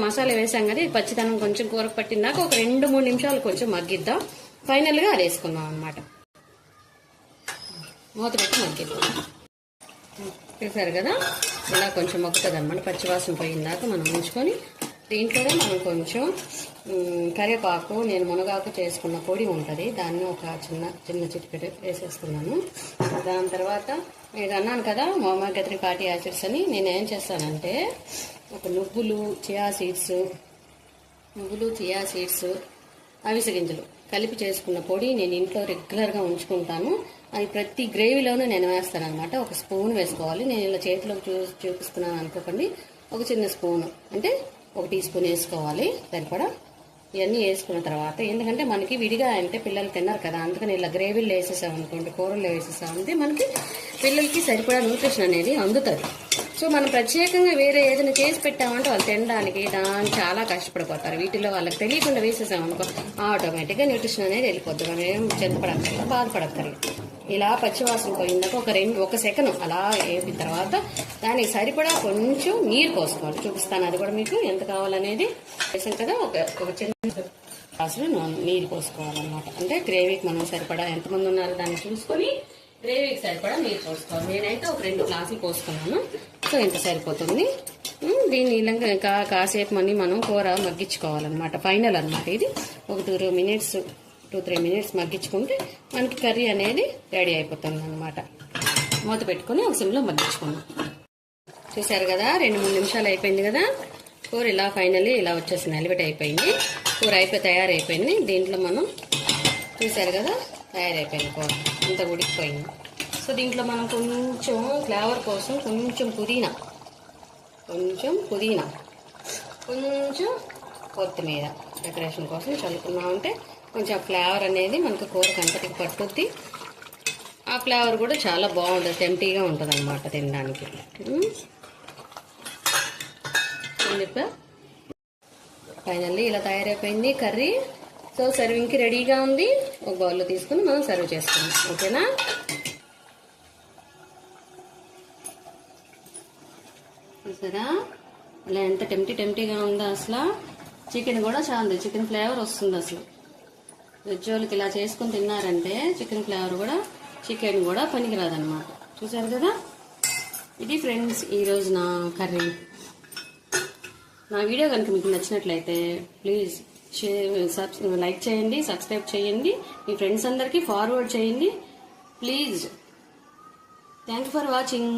మసాలా వేసాం కదా, పచ్చిదనం కొంచెం కూర పట్టిందాక ఒక 2-3 నిమిషాలు కొంచెం మగ్గిద్దాం. ఫైనల్ గా అది వేసుకుందాం అన్నమాట. మూత పెట్టి మగ్గిద్దాం. చూసారు కదా, ఇలా కొంచెం మగ్గుతుంది అన్నమాట. పచ్చివాసన పోయిందాక మనం ఉంచుకొని దీంట్లోనే మనం కొంచెం కరివేపాకు, నేను మునగాకు చేసుకున్న పొడి ఉంటుంది, దాన్ని ఒక చిన్న చిటికెడు వేసేస్తున్నాను. దాని తర్వాత నేను అన్నాను కదా ఒమేగా 3 ఫ్యాటీ యాసిడ్స్ అని. నేను ఏం చేస్తానంటే ఒక నువ్వులు, చియా సీడ్స్, అవిసె గింజలు కలిపి చేసుకున్న పొడి నేను ఇంట్లో రెగ్యులర్గా ఉంచుకుంటాను. అది ప్రతి గ్రేవీలోనూ నేను వేస్తాను అనమాట. ఒక స్పూన్ వేసుకోవాలి. నేను ఇలా చేతిలో చూపిస్తున్నాను అనుకోకండి. ఒక చిన్న స్పూన్ అంటే 1 టీ స్పూన్ వేసుకోవాలి సరిపడా. ఇవన్నీ వేసుకున్న తర్వాత, ఎందుకంటే మనకి విడిగా అంటే పిల్లలు తిన్నారు కదా, అందుకని ఇలా గ్రేవీలు వేసేసామనుకోండి, కూరల్లో వేసేసామంటే మనకి పిల్లలకి సరిపడా న్యూట్రిషన్ అనేది అందుతుంది. సో మనం ప్రత్యేకంగా వేరే ఏదైనా చేసి పెట్టామంటే వాళ్ళు తినడానికి దాన్ని చాలా కష్టపడిపోతారు. వీటిలో వాళ్ళకి తెలియకుండా వేసేసామనుకో ఆటోమేటిక్గా న్యూట్రిషన్ అనేది వెళ్ళిపోద్ది. మనం ఏం చింతపడక్కర్లేదు, బాధపడక్కర్లేదు. ఇలా పచ్చివాసన పోయిందాక ఒక సెకండ్ అలా వేసిన తర్వాత దానికి సరిపడా కొంచెం నీరు పోసుకోవాలి. చూపిస్తాను అది కూడా మీకు ఎంత కావాలనేది. వేసాం కదా, ఒక చిన్న గ్లాసులు నీరు పోసుకోవాలన్నమాట. అంటే గ్రేవీకి మనం సరిపడా ఎంతమంది ఉన్నారో దాన్ని చూసుకొని గ్రేవీకి సరిపడా నీరు పోసుకోవాలి. నేనైతే ఒక 2 గ్లాసులు పోసుకున్నాను. సో ఇంత సరిపోతుంది. దీన్ని ఇలా కాసేపు మనం కూర మగ్గించుకోవాలన్నమాట. ఫైనల్ అనమాట ఇది. ఒక 2-3 మినిట్స్ మగ్గించుకుంటే మనకి కర్రీ అనేది రెడీ అయిపోతుంది అనమాట. మూత పెట్టుకుని ఒక సిమ్లో మగ్గించుకున్నాం. చూసారు కదా, 2-3 నిమిషాలు అయిపోయింది కదా. కూర ఇలా ఫైనల్లీ ఇలా వచ్చేసింది, ఎలివేట్ అయిపోయింది. కూర తయారైపోయింది. దీంట్లో మనం చూసారు కదా, తయారైపోయింది కూర, ఇంత ఉడికిపోయింది. సో దీంట్లో మనం కొంచెం ఫ్లేవర్ కోసం కొంచెం పుదీనా, కొంచెం కొత్తిమీర డెకరేషన్ కోసం చల్లుకున్నామంటే కొంచెం ఫ్లేవర్ అనేది మనకు కూరకు అంతటికి పట్టుద్ది. ఆ ఫ్లేవర్ కూడా చాలా బాగుంటుంది, టెంప్టీగా ఉంటుంది అన్నమాట తినడానికి. ఫైనల్లీ ఇలా తయారైపోయింది కర్రీ. సో సర్వింగ్కి రెడీగా ఉంది. ఒక బౌల్లో తీసుకుని మనం సర్వ్ చేసుకుందాం. ఓకేనా? చూసారా ఇలా ఎంత టెంప్టీగా ఉందో అసలు. చికెన్ కూడా చాలా చికెన్ ఫ్లేవర్ వస్తుంది అసలు. వెజ్ వాళ్ళకి ఇలా చేసుకుని తిన్నారంటే చికెన్ కూడా పనికిరాదనమాట. చూసారు కదా, ఇది ఫ్రెండ్స్ ఈరోజు నా కర్రీ. నా వీడియో కనుక మీకు నచ్చినట్లయితే ప్లీజ్ లైక్ చేయండి, సబ్స్క్రైబ్ చేయండి, మీ ఫ్రెండ్స్ అందరికీ ఫార్వర్డ్ చేయండి please. Thank you for watching.